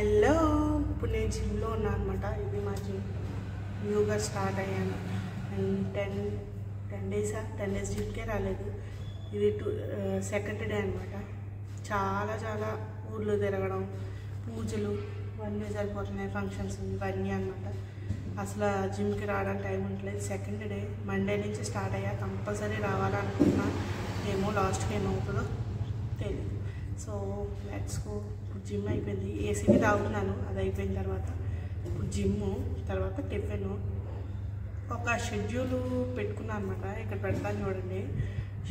Hello, ఇప్పుడు నేను జిమ్లో ఉన్నాను అనమాట. ఇది మా జిమ్ న్యూగా స్టార్ట్ అయ్యాను. అండ్ 10 డేస్ జిమ్కే రాలేదు. ఇది సెకండ్ డే అనమాట. చాలా ఊర్లో తిరగడం, పూజలు ఇవన్నీ సరిపోతున్నాయి, ఫంక్షన్స్ ఇవన్నీ అనమాట. అసలు జిమ్కి రావడానికి టైం ఉండలేదు. సెకండ్ డే మండే నుంచి స్టార్ట్ అయ్యా. కంపల్సరీ రావాలనుకుంటున్నా. ఏమో లాస్ట్కి ఏమవుతుందో తెలియదు. So let's go. ఇప్పుడు జిమ్ అయిపోయింది. ఏసీబీ తాగుతున్నాను. అది అయిపోయిన తర్వాత ఇప్పుడు జిమ్ము, తర్వాత టిఫిన్. ఒక షెడ్యూల్ పెట్టుకున్నాను అనమాట. ఇక్కడ పెడతాను చూడండి.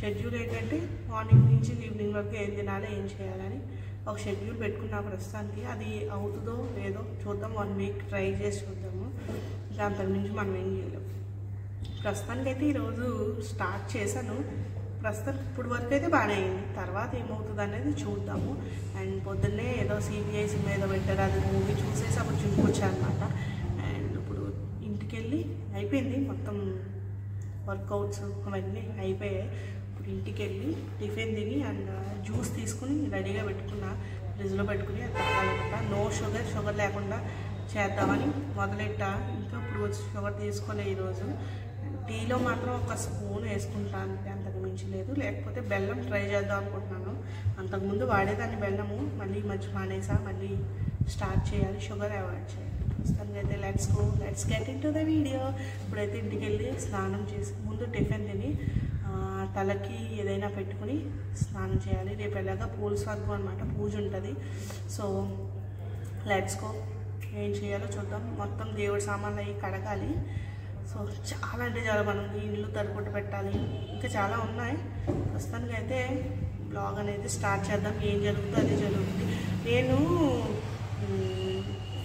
షెడ్యూల్ ఏంటంటే మార్నింగ్ నుంచి ఈవినింగ్ వరకు ఏం తినాలి, ఏం చేయాలని ఒక షెడ్యూల్ పెట్టుకున్నా. ప్రస్తుతానికి అది అవుతుందో లేదో చూద్దాం. 1 వీక్ ట్రై చేసి చూద్దాము. ఇంకా అంతకుమించి మనం ఏం చేయలేము. ప్రస్తుతానికైతే ఈరోజు స్టార్ట్ చేశాను. ప్రస్తుతానికి ఇప్పుడు వరకు అయితే బాగానే అయింది. తర్వాత ఏమవుతుంది అనేది చూద్దాము. అండ్ పొద్దున్నే ఏదో CBI సినిమా ఏదో పెట్టారు, అది మూవీ చూసేసి అప్పుడు జిమ్కి వచ్చాను అనమాట. అండ్ ఇప్పుడు ఇంటికి వెళ్ళి అయిపోయింది మొత్తం వర్కౌట్స్ అవన్నీ అయిపోయాయి. ఇప్పుడు ఇంటికి వెళ్ళి టిఫిన్ తిని అండ్ జ్యూస్ తీసుకుని రెడీగా పెట్టుకున్నా, ఫ్రిడ్జ్లో పెట్టుకుని అది తాగాలన్నమాట. నో షుగర్ లేకుండా చేద్దామని మొదలెట్టా. ఇంకా ఇప్పుడు వచ్చి షుగర్ తీసుకోలే ఈరోజు. టీలో మాత్రం ఒక స్పూన్ వేసుకుంటాను, అంతకు మించి లేదు. లేకపోతే బెల్లం ట్రై చేద్దాం అనుకుంటున్నాను. అంతకుముందు వాడేదాన్ని బెల్లము, మళ్ళీ మధ్య మానేసా. మళ్ళీ స్టార్ట్ చేయాలి, షుగర్ అవాయిడ్ చేయాలి. ప్రస్తుతానికి అయితే let's get in to the video. ఇప్పుడైతే ఇంటికి వెళ్ళి స్నానం చేసి ముందు టిఫిన్ తిని తలకి ఏదైనా పెట్టుకుని స్నానం చేయాలి. రేపు ఎలాగా పూల స్వర్గం అనమాట, పూజ ఉంటుంది. So let's go. ఏం చేయాలో చూద్దాం. మొత్తం దేవుడి సామాన్లు అవి కడగాలి. సో చాలా అంటే చాలా పనుంది. ఇల్లు తడుపుట్టు పెట్టాలి, ఇంకా చాలా ఉన్నాయి. ప్రస్తుతానికి అయితే బ్లాగ్ అనేది స్టార్ట్ చేద్దాం. ఏం జరుగుతుందో అదే జరుగుతుంది. నేను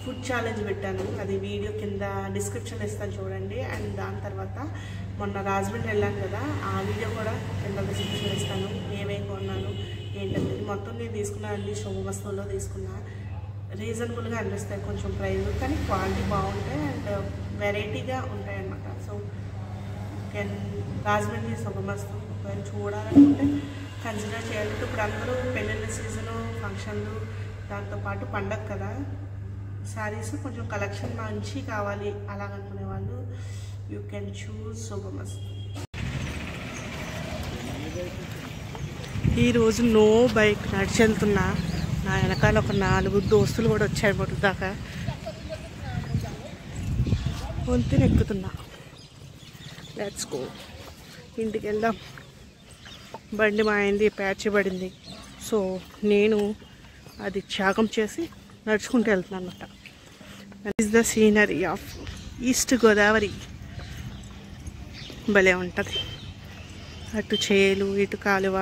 ఫుడ్ ఛాలెంజ్ పెట్టాను, అది వీడియో కింద డిస్క్రిప్షన్ ఇస్తాను చూడండి. అండ్ దాని తర్వాత మొన్న రాజమండ్రి వెళ్ళాను కదా, ఆ వీడియో కూడా కింద డిస్క్రిప్షన్ ఇస్తాను. ఏమేం కొన్నాను ఏంటంటే మొత్తం నేను తీసుకున్నా అన్ని శుభమస్తువులో తీసుకున్నా. రీజనబుల్గా అనిపిస్తాయి కొంచెం ప్రైస్, కానీ క్వాలిటీ బాగుంటాయి అండ్ వెరైటీగా ఉంటాయి అన్నమాట. సో రాజమండ్రి శుభమస్తు ఒకవేళ చూడాలనుకుంటే కన్సిడర్ చేయాలి. ఇప్పుడు అందరూ పెళ్ళిళ్ళ సీజను, ఫంక్షన్లు, దాంతోపాటు పండగ కదా, శారీస్ కొంచెం కలెక్షన్ మంచి కావాలి అలాగనుకునే వాళ్ళు యూ కెన్ చూస్ శుభమస్తు. ఈరోజు నో బైక్ నడిచి వెళ్తున్నా. నా వెనకాల ఒక 4 దోస్తులు కూడా వచ్చాయి పొట్టు దాకా. వంతుని ఎక్కుతున్నా. Let's go. ఇంటికి వెళ్దాం. బండి మా అయింది, ప్యాచ్ పడింది. సో నేను అది త్యాగం చేసి నడుచుకుంటూ వెళ్తున్నాను అనమాట. That is the scenery of east Godavari. భలే ఉంటుంది. అటు చేలు, ఇటు కాలువ,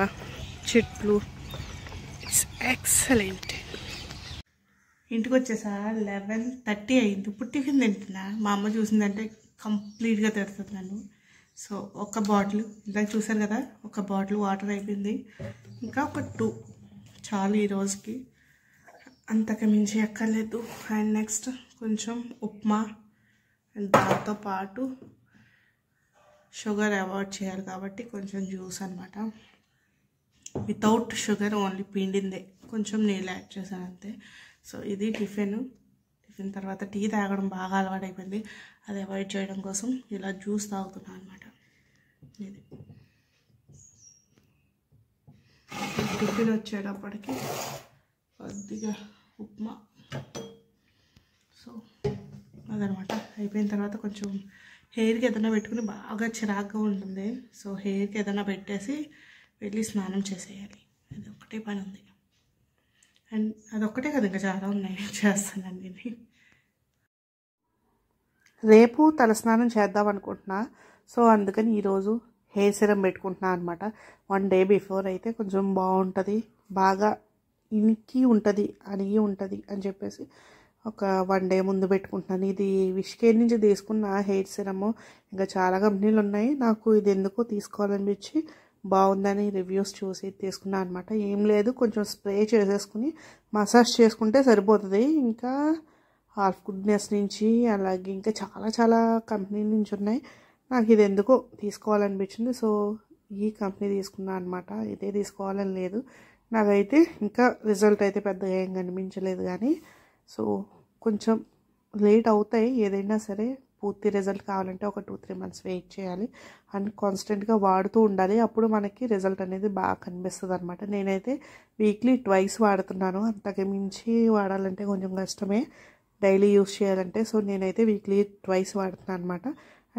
చెట్లు. It's excellent. ఇంటికి వచ్చేసా 11:30 అయింది. ఇప్పుడు టిఫిన్ తింటున్నా. మా అమ్మ చూసిందంటే కంప్లీట్గా తిడుతుంది నన్ను. సో ఒక బాటిల్, ఇందాక చూసారు కదా, ఒక బాటిల్ వాటర్ అయిపోయింది. ఇంకా ఒక 2 చాలు ఈ రోజుకి, అంతకు మించి ఎక్కర్లేదు. అండ్ నెక్స్ట్ కొంచెం ఉప్మా, అండ్ దాంతో పాటు షుగర్ అవాయిడ్ చేయాలి కాబట్టి కొంచెం జ్యూస్ అనమాట. వితౌట్ షుగర్, ఓన్లీ పిండిందే, కొంచెం నీళ్ళు యాడ్ చేశాను అంతే. సో ఇది టిఫిన్ తర్వాత టీ తాగడం బాగా అలవాటు అయిపోయింది. అది అవాయిడ్ చేయడం కోసం ఇలా జ్యూస్ తాగుతున్నాను అనమాట. ఇది టిఫిన్ వచ్చేటప్పటికి కొద్దిగా ఉప్మా. సో అదనమాట. అయిపోయిన తర్వాత కొంచెం హెయిర్కి ఏదైనా పెట్టుకుని బాగా చిరాగ్గా ఉంటుంది. సో హెయిర్కి ఏదైనా పెట్టేసి వెళ్ళి స్నానం చేసేయాలి. అది ఒకటే పని ఉంది. అండ్ అదొక్కటే కదా, ఇంకా చాలా ఉన్నాయి చేస్తానండి నేను. రేపు తలస్నానం చేద్దాం అనుకుంటున్నా. సో అందుకని ఈరోజు హెయిర్ సిరం పెట్టుకుంటున్నా అనమాట. 1 డే బిఫోర్ అయితే కొంచెం బాగుంటుంది, బాగా ఇనికి ఉంటుంది, అణిగి ఉంటుంది అని చెప్పేసి ఒక 1 డే ముందు పెట్టుకుంటున్నాను. ఇది విష్కేర్ నుంచి తీసుకున్న హెయిర్ సిరము. ఇంకా చాలా కంపెనీలు ఉన్నాయి. నాకు ఇది ఎందుకో తీసుకోవాలనిపించి బాగుందని రివ్యూస్ చూసి తీసుకున్నాను అనమాట. ఏం లేదు, కొంచెం స్ప్రే చేసేసుకుని మసాజ్ చేసుకుంటే సరిపోతుంది. ఇంకా హాల్ఫ్ గుడ్నెస్ నుంచి అలాగే ఇంకా చాలా కంపెనీ నుంచి ఉన్నాయి. నాకు ఇది ఎందుకో తీసుకోవాలనిపించింది. సో ఈ కంపెనీ తీసుకున్నాను అనమాట. ఇదే తీసుకోవాలని లేదు నాకైతే. ఇంకా రిజల్ట్ అయితే పెద్దగా ఏం కనిపించలేదు, కానీ సో కొంచెం లేట్ అవుతాయి ఏదైనా సరే. పూర్తి రిజల్ట్ కావాలంటే ఒక 2-3 months వెయిట్ చేయాలి అండ్ కాన్స్టెంట్గా వాడుతూ ఉండాలి. అప్పుడు మనకి రిజల్ట్ అనేది బాగా కనిపిస్తుంది అనమాట. నేనైతే వీక్లీ 2 వాడుతున్నాను. అంతకు మించి వాడాలంటే కొంచెం కష్టమే డైలీ యూస్ చేయాలంటే. సో నేనైతే వీక్లీ 2 వాడుతున్నాను అనమాట.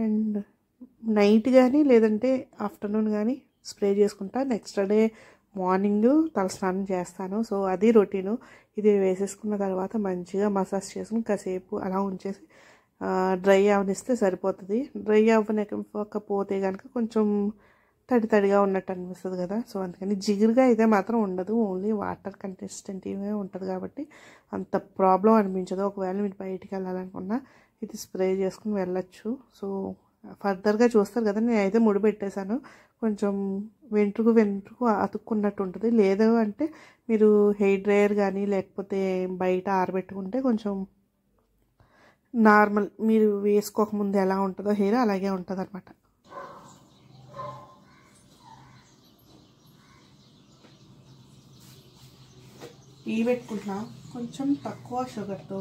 అండ్ నైట్ కానీ లేదంటే ఆఫ్టర్నూన్ కానీ స్ప్రే చేసుకుంటా. నెక్స్ట్ డే మార్నింగ్ తలస్నానం చేస్తాను. సో అది రొటీను. ఇది వేసేసుకున్న తర్వాత మంచిగా మసాజ్ చేసుకుని కాసేపు అలా ఉంచేసి డ్రై అవనిస్తే సరిపోతుంది. డ్రై అవ్వకపోతే కనుక కొంచెం తడిగా ఉన్నట్టు అనిపిస్తుంది కదా. సో అందుకని జిగురుగా అయితే మాత్రం ఉండదు, ఓన్లీ వాటర్ కన్సిస్టెంట్గా ఉంటుంది కాబట్టి అంత ప్రాబ్లం అనిపించదు. ఒకవేళ మీరు బయటికి వెళ్ళాలనుకున్నా ఇది స్ప్రే చేసుకుని వెళ్ళచ్చు. సో ఫర్దర్గా చూస్తారు కదా, నేనైతే ముడి పెట్టేశాను. కొంచెం వెంట్రుకు అతుక్కున్నట్టు ఉంటుంది. లేదు అంటే మీరు హెయిర్ డ్రైయర్ కానీ లేకపోతే బయట ఆరబెట్టుకుంటే కొంచెం నార్మల్ మీరు వేసుకోకముందు ఎలా ఉంటుందో హెయిర్ అలాగే ఉంటుంది అనమాట. టీ పెట్టుకుంటున్నా కొంచెం తక్కువ షుగర్తో.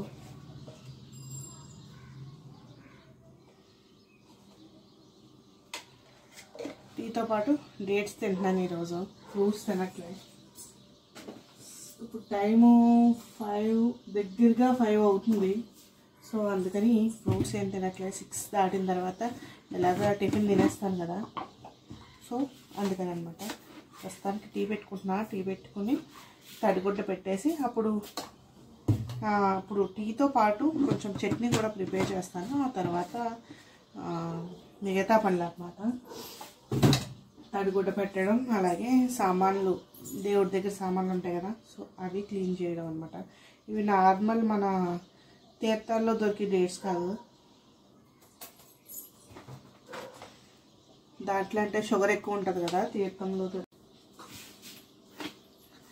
టీతో పాటు డేట్స్ తింటున్నాను ఈరోజు, ఫ్రూట్స్ తినట్లేదు. ఇప్పుడు టైము 5 దగ్గరగా 5 అవుతుంది. సో అందుకని ఫ్రూట్స్ ఏం తినట్లేదు. 6 దాటిన తర్వాత ఎలాగ టిఫిన్ తినేస్తాను కదా, సో అందుకని అనమాట. ప్రస్తుతానికి టీ పెట్టుకుంటున్నా. టీ పెట్టుకుని తడిగుడ్డ పెట్టేసి అప్పుడు టీతో పాటు కొంచెం చట్నీ కూడా ప్రిపేర్ చేస్తాను. ఆ తర్వాత మిగతా పనులు అన్నమాట. తడిగుడ్డ పెట్టడం, అలాగే సామాన్లు, దేవుడి దగ్గర సామాన్లు ఉంటాయి కదా, సో అవి క్లీన్ చేయడం అనమాట. ఇవి నార్మల్ మన తీర్థాల్లో దొరికే డేట్స్ కాదు. దాంట్లో అంటే షుగర్ ఎక్కువ ఉంటుంది కదా తీర్థంలో.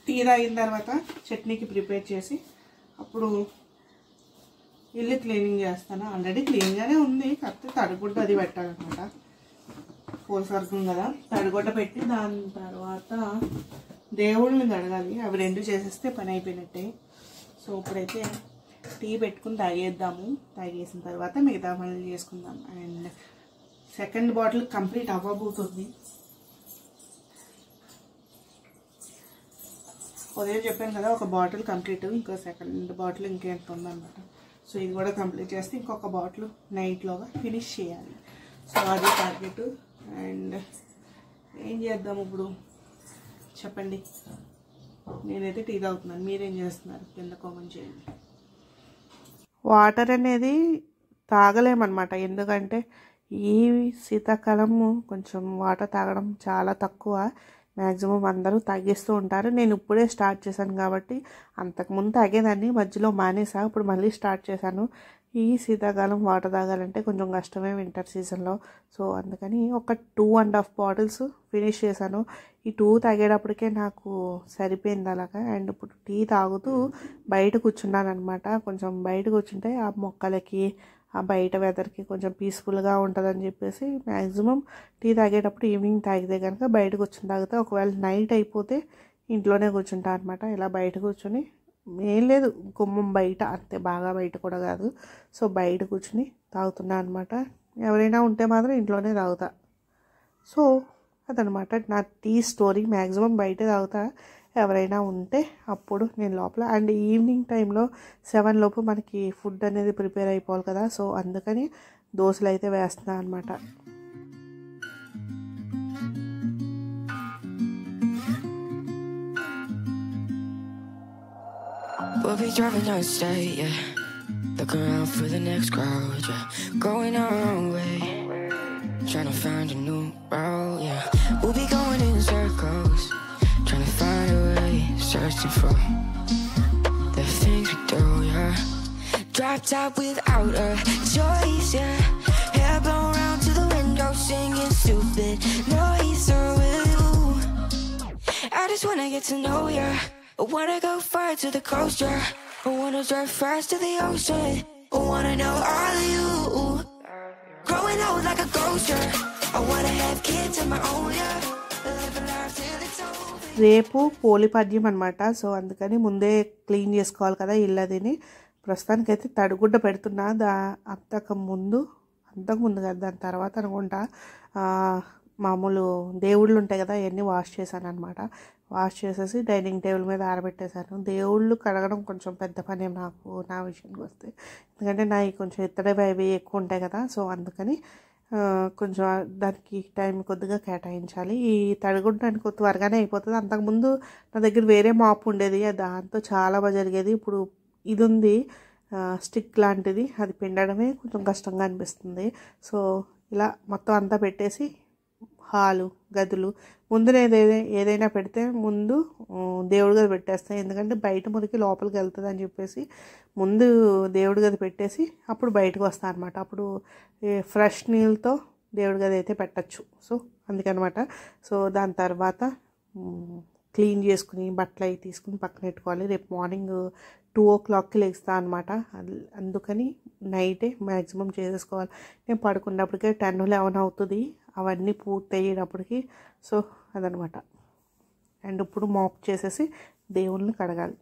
టీ తాగిన తర్వాత చట్నీకి ప్రిపేర్ చేసి అప్పుడు ఇల్లు క్లీనింగ్ చేస్తాను. ఆల్రెడీ క్లీన్గానే ఉంది, కాకపోతే తడిగుడ్డ అది పెట్టాలన్నమాట. పూలసర్గం కదా, తడిగుడ్డ పెట్టి దాని తర్వాత దేవుళ్ళని కడగాలి. అవి 2 చేసేస్తే పని అయిపోయినట్టే. సో ఇప్పుడైతే టీ పెట్టుకుని తాగేద్దాము. తాగేసిన తర్వాత మిగతా పనులు చేసుకుందాం. అండ్ సెకండ్ బాటిల్ కంప్లీట్ అవ్వబోతుంది. ఉదయం చెప్పాను కదా ఒక బాటిల్ కంప్లీట్, ఇంకో సెకండ్ బాటిల్ ఇంకెంత ఉందన్నమాట. సో ఇది కూడా కంప్లీట్ చేస్తే ఇంకొక బాటిల్ నైట్లోగా ఫినిష్ చేయాలి. సో అది టార్గెట్. అండ్ ఏం చేద్దాం ఇప్పుడు చెప్పండి. నేనైతే టీ తాగుతున్నాను, మీరేం చేస్తున్నారు కింద కామెంట్ చేయండి. వాటర్ అనేది తాగలేమన్నమాట, ఎందుకంటే ఈ శీతాకాలము కొంచెం వాటర్ తాగడం చాలా తక్కువ. మ్యాక్సిమం అందరూ తాగేస్తూ ఉంటారు. నేను ఇప్పుడే స్టార్ట్ చేశాను కాబట్టి, అంతకుముందు తాగేదాన్ని, మధ్యలో మానేసా, ఇప్పుడు మళ్ళీ స్టార్ట్ చేశాను. ఈ శీతాకాలం వాటర్ తాగాలంటే కొంచెం కష్టమే వింటర్ సీజన్లో. సో అందుకని ఒక 2.5 బాటిల్స్ ఫినిష్ చేశాను. ఈ 2 తాగేటప్పటికే నాకు సరిపోయింది అలాగా. అండ్ ఇప్పుడు టీ తాగుతూ బయట కూర్చున్నాను అనమాట. కొంచెం బయట కూర్చుంటే ఆ మొక్కలకి, ఆ బయట వెదర్కి కొంచెం పీస్ఫుల్గా ఉంటుందని చెప్పేసి మ్యాక్సిమం టీ తాగేటప్పుడు ఈవినింగ్ తాగితే కనుక బయట కూర్చొని తాగితే, ఒకవేళ నైట్ అయిపోతే ఇంట్లోనే కూర్చుంటా అనమాట. ఇలా బయట కూర్చొని ఏం లేదు, గుమ్మం బయట, అంతే, బాగా బయట కూడా కాదు. సో బయట కూర్చుని తాగుతున్నా అనమాట. ఎవరైనా ఉంటే మాత్రం ఇంట్లోనే తాగుతా. సో అదనమాట నా టీ స్టోరీ. మ్యాక్సిమం బయటే తాగుతా, ఎవరైనా ఉంటే అప్పుడు నేను లోపల. అండ్ ఈవినింగ్ టైంలో 7 లోపు మనకి ఫుడ్ అనేది ప్రిపేర్ అయిపోవాలి కదా, సో అందుకని దోశలు అయితే వేస్తున్నా అనమాట. We'll be driving down the state, yeah. Looking around for the next crowd, yeah. Going our own way, trying to find a new route, yeah. We'll be going in circles, trying to find a way, searching for the things we do, yeah. Dropped out without a choice, yeah. Hair blown round to the window, singing stupid noise with you. I just wanna get to know ya. I wanna go far to the coast, yeah. I wanna drive fast to the ocean. I wanna know all of you. Growing old like a ghost, yeah. I wanna have kids of my own, yeah. Live a life till it's over. రేపు పోలిపద్యం అనమాట. So అందుకని ముందే clean చేసుకోవాలి కదా ఇల్లదిని. ప్రస్తుతానికైతే తడిగుడ్డ పెడుతున్నా. అంతకుముందు కాదు, దాని తర్వాత అనుకుంటా మామూలు దేవుళ్ళు ఉంటాయి కదా, అవన్నీ వాష్ చేశాను అనమాట. వాష్ చేసేసి డైనింగ్ టేబుల్ మీద ఆరబెట్టేశాను. దేవుళ్ళు కడగడం కొంచెం పెద్ద పని నాకు, నా విషయానికి వస్తే. ఎందుకంటే నా కొంచెం ఇత్తడి అవి ఎక్కువ ఉంటాయి కదా, సో అందుకని కొంచెం దానికి టైం కొద్దిగా కేటాయించాలి. ఈ తడిగుడ్డానికి త్వరగానే అయిపోతుంది. అంతకుముందు నా దగ్గర వేరే మాప్ ఉండేది, దాంతో చాలా బాగా జరిగేది. ఇప్పుడు ఇది ఉంది స్టిక్ లాంటిది, అది పిండడమే కొంచెం కష్టంగా అనిపిస్తుంది. సో ఇలా మొత్తం అంతా పెట్టేసి హాలు, గదులు ముందునే ఏదైనా పెడితే ముందు దేవుడి గది పెట్టేస్తాయి. ఎందుకంటే బయట మురికి లోపలికి వెళ్తుంది అని చెప్పేసి ముందు దేవుడి గది పెట్టేసి అప్పుడు బయటకు వస్తాను అనమాట. అప్పుడు ఫ్రెష్ నీళ్ళతో దేవుడి గది అయితే పెట్టచ్చు. సో అందుకనమాట. సో దాని తర్వాత క్లీన్ చేసుకుని బట్టలు అవి తీసుకుని పక్కన పెట్టుకోవాలి. రేపు మార్నింగ్ 2 o'clockకి లేస్తాను అనమాట. అందుకని నైటే మ్యాక్సిమం చేసేసుకోవాలి. నేను పడుకున్నప్పటికే 10-11 అవుతుంది అవన్నీ పూర్తి అయ్యేటప్పటికి. సో అదనమాట. అండ్ ఇప్పుడు మాప్ చేసేసి దేవుళ్ళని కడగాలి.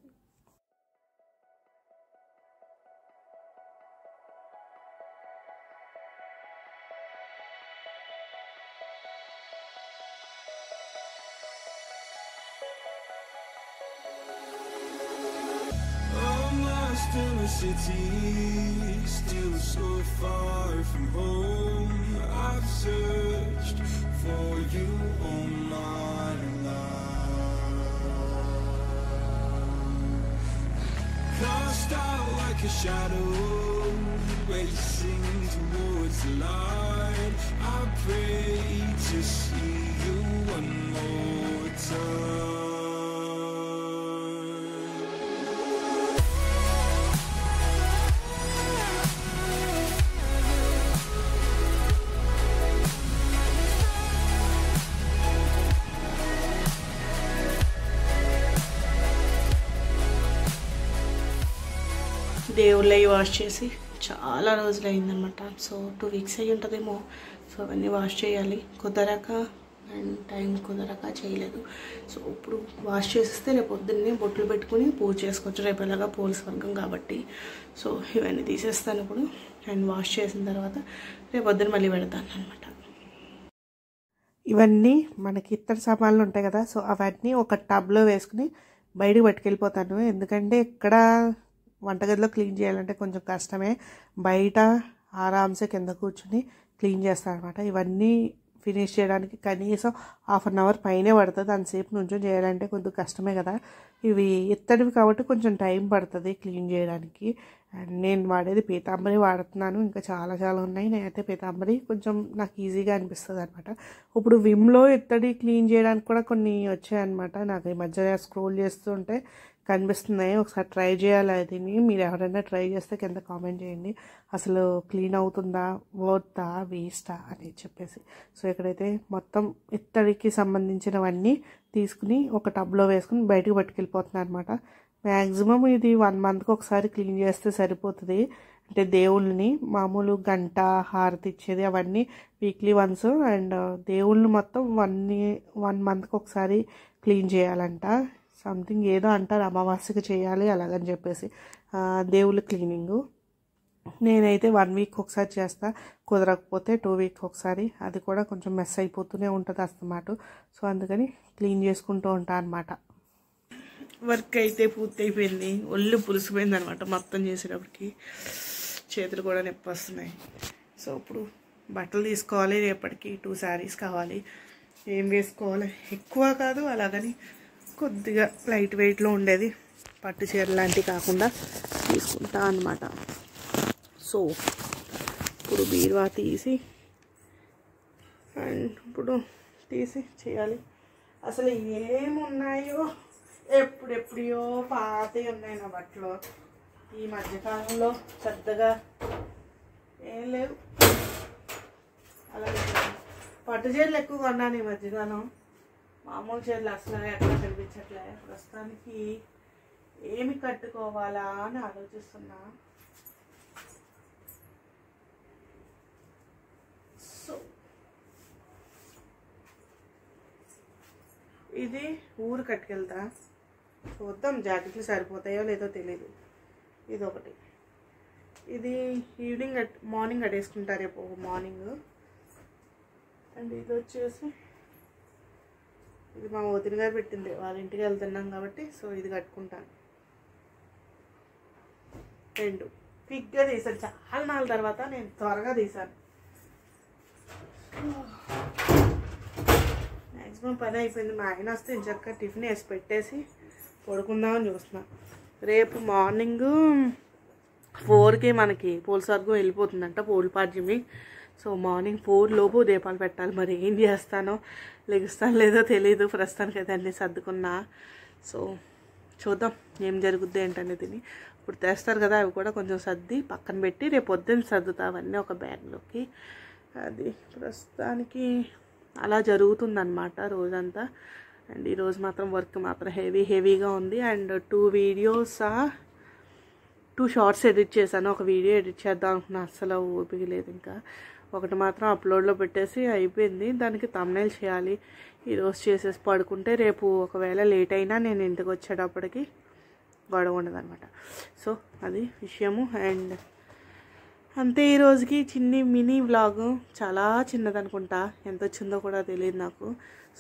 In a city, still so far from home. I've searched for you all my life. Cast out like a shadow, racing towards the light. I pray to see you one more time. దేవుళ్ళు అవి wash చేసి చాలా రోజులు అయిందనమాట. So 2 weeks అయ్యి ఉంటుందేమో. So అవన్నీ wash చేయాలి. కుదరక అండ్ టైం కుదరక చేయలేదు. సో ఇప్పుడు వాష్ చేసేస్తే రేపు పొద్దున్నే బొట్లు పెట్టుకుని పూజ చేసుకోవచ్చు. రేపు ఎలాగా పోలీస్ వర్గం కాబట్టి. సో ఇవన్నీ తీసేస్తాను ఇప్పుడు. అండ్ వాష్ చేసిన తర్వాత రేపు పొద్దున్న మళ్ళీ పెడతాను అనమాట. ఇవన్నీ మనకి ఇత్తడి సామాన్లు ఉంటాయి కదా, సో అవన్నీ ఒక టబ్లో వేసుకుని బయటకు పట్టుకెళ్ళిపోతాను. ఎందుకంటే ఇక్కడ వంటగదిలో క్లీన్ చేయాలంటే కొంచెం కష్టమే. బయట ఆరామ్సే కింద కూర్చుని క్లీన్ చేస్తాను అనమాట. ఇవన్నీ ఫినిష్ చేయడానికి కనీసం 1/2 hour పైనే పడుతుంది. అంతసేపు నుంచో చేయాలంటే కొంచెం కష్టమే కదా. ఇవి ఇత్తడివి కాబట్టి కొంచెం టైం పడుతుంది క్లీన్ చేయడానికి. అండ్ నేను వాడేది పీతాంబరి వాడుతున్నాను. ఇంకా చాలా చాలా ఉన్నాయి. నేనైతే పీతాంబరి కొంచెం నాకు ఈజీగా అనిపిస్తుంది అనమాట. ఇప్పుడు విమ్లో ఇత్తడి క్లీన్ చేయడానికి కూడా కొన్ని వచ్చాయన్నమాట. నాకు ఈ మధ్య స్క్రోల్ చేస్తుంటే కనిపిస్తున్నాయి. ఒకసారి ట్రై చేయాలి. అది మీరు ఎవరైనా ట్రై చేస్తే కింద కామెంట్ చేయండి. అసలు క్లీన్ అవుతుందా, వర్తా, వేస్టా అని చెప్పేసి. సో ఇక్కడైతే మొత్తం ఇత్తడికి సంబంధించినవన్నీ తీసుకుని ఒక టబ్లో వేసుకుని బయటకు పట్టుకెళ్ళిపోతున్నాను అనమాట. మ్యాక్సిమం ఇది 1 monthకి ఒకసారి క్లీన్ చేస్తే సరిపోతుంది. అంటే దేవుళ్ళని మామూలు గంట హారతి ఇచ్చేది అవన్నీ వీక్లీ వన్స్. అండ్ దేవుళ్ళని మొత్తం 1 monthకి ఒకసారి క్లీన్ చేయాలంట. సంథింగ్ ఏదో అంటారు, అమావాస్యకి చేయాలి అలాగని చెప్పేసి దేవుళ్ళ క్లీనింగు. నేనైతే 1 week ఒకసారి చేస్తా, కుదరకపోతే 2 weeks ఒకసారి. అది కూడా కొంచెం మెస్ అయిపోతూనే ఉంటుంది అస్తమాట. సో అందుకని క్లీన్ చేసుకుంటూ ఉంటాను అనమాట. వర్క్ అయితే పూర్తి అయిపోయింది. ఒళ్ళు పులిసిపోయింది అనమాట మొత్తం చేసేటప్పటికి. చేతులు కూడా నొప్పి వస్తున్నాయి. సో ఇప్పుడు బట్టలు తీసుకోవాలి. రేపటికి 2 sarees కావాలి. ఏం వేసుకోవాలి, ఎక్కువ కాదు అలాగని కొద్దిగా లైట్ వెయిట్లో ఉండేది, పట్టు చీర లాంటివి కాకుండా తీసుకుంటా అన్నమాట. సో ఇప్పుడు బీరువా తీసి అండ్ ఇప్పుడు తీసి చేయాలి. అసలు ఏమున్నాయో ఎప్పుడెప్పుడో పాతవి ఉన్నాయి నా బట్టలు. ఈ మధ్యకాలంలో పెద్దగా ఏం లేవు. అలాగే పట్టు చీరలు ఎక్కువ కొన్నాను ఈ మధ్యకాలం. మామూలు చీరలు అసలు ఎట్లా కనిపించట్లే. ప్రస్తుతానికి ఏమి కట్టుకోవాలా అని ఆలోచిస్తున్నా. సో ఇది ఊరు కట్టుకెళ్తా. చూద్దాం జాకెట్లు సరిపోతాయో లేదో తెలీదు. ఇది ఒకటి. ఇది ఈవినింగ్ మార్నింగ్ కట్టేసుకుంటా రేపు మార్నింగ్. అండ్ ఇది వచ్చేసి ఇది మా వదిన గారు పెట్టింది, వాళ్ళ ఇంటికి వెళ్తున్నాం కాబట్టి సో ఇది కట్టుకుంటాను. 2 క్విక్గా తీసాను, చాలా నాళ్ళ తర్వాత నేను త్వరగా తీసాను. మ్యాక్సిమం పని అయిపోయింది. మా ఆయన వస్తే ఇంచక్క టిఫిన్ వేసి పెట్టేసి పడుకుందామని చూస్తున్నా. రేపు మార్నింగ్ 4కి మనకి పూలస్వర్గం వెళ్ళిపోతుందంట, పూలపాడ్యమి. సో మార్నింగ్ 4 లోపు దీపాలు పెట్టాలి. మరి ఏం చేస్తానో, లెగుస్తాను లేదో తెలీదు. ప్రస్తుతానికి అయితే అన్నీ సర్దుకున్నా. సో చూద్దాం ఏం జరుగుద్ది ఏంటనేది. ఇప్పుడు తెస్తారు కదా, అవి కూడా కొంచెం సర్ది పక్కన పెట్టి రేపు పొద్దున్న సర్దుతా అవన్నీ ఒక బ్యాగ్లోకి. అది ప్రస్తుతానికి అలా జరుగుతుందన్నమాట రోజంతా. అండ్ ఈరోజు మాత్రం వర్క్ మాత్రం హెవీగా ఉంది. అండ్ 2 షార్ట్స్ ఎడిట్ చేశాను. ఒక వీడియో ఎడిట్ చేద్దాం అనుకున్నా, అస్సలు ఓపిక లేదు. ఇంకా ఒకటి మాత్రం అప్లోడ్లో పెట్టేసి అయిపోయింది. దానికి థంబ్నెయిల్ చేయాలి. ఈరోజు చేసేసి పడుకుంటే రేపు ఒకవేళ లేట్ అయినా నేను ఇంటికి వచ్చేటప్పటికి గొడవ ఉండదన్నమాట. సో అది విషయము. అండ్ అంతే ఈరోజుకి మినీ వ్లాగు, చాలా చిన్నదనుకుంటా, ఎంత వచ్చిందో కూడా తెలియదు నాకు.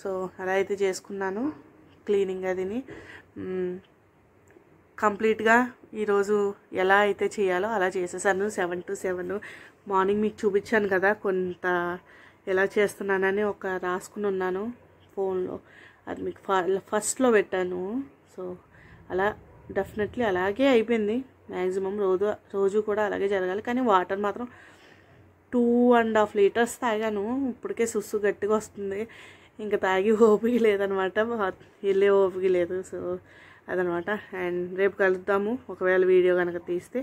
సో అలా అయితే చేసుకున్నాను క్లీనింగ్ అదిని. కంప్లీట్గా ఈరోజు ఎలా అయితే చేయాలో అలా చేసేసాను. 7 to 7 మార్నింగ్ మీకు చూపించాను కదా, కొంత ఎలా చేస్తున్నానని ఒక రాసుకుని ఉన్నాను ఫోన్లో, అది మీకు ఫస్ట్లో పెట్టాను. సో అలా డెఫినెట్లీ అలాగే అయిపోయింది. మ్యాక్సిమం రోజు కూడా అలాగే జరగాలి. కానీ వాటర్ మాత్రం 2.5 లీటర్స్ తాగాను. ఇప్పటికే సుస్సు గట్టిగా వస్తుంది, ఇంకా తాగి ఓపిక లేదనమాట, వెళ్ళే ఓపిక లేదు. సో అదనమాట. అండ్ రేపు కలుద్దాము ఒకవేళ వీడియో కనుక తీస్తే.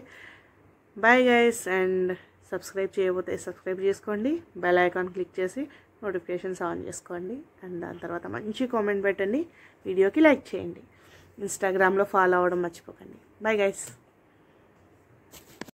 Bye guys. అండ్ సబ్స్క్రైబ్ చేయకపోతే సబ్స్క్రైబ్ చేసుకోండి, బెల్ ఐకాన్ క్లిక్ చేసి నోటిఫికేషన్స్ ఆన్ చేసుకోండి. అండ్ దాని తర్వాత మంచి కామెంట్ పెట్టండి, వీడియోకి లైక్ చేయండి, ఇన్స్టాగ్రామ్లో ఫాలో అవ్వడం మర్చిపోకండి. Bye guys.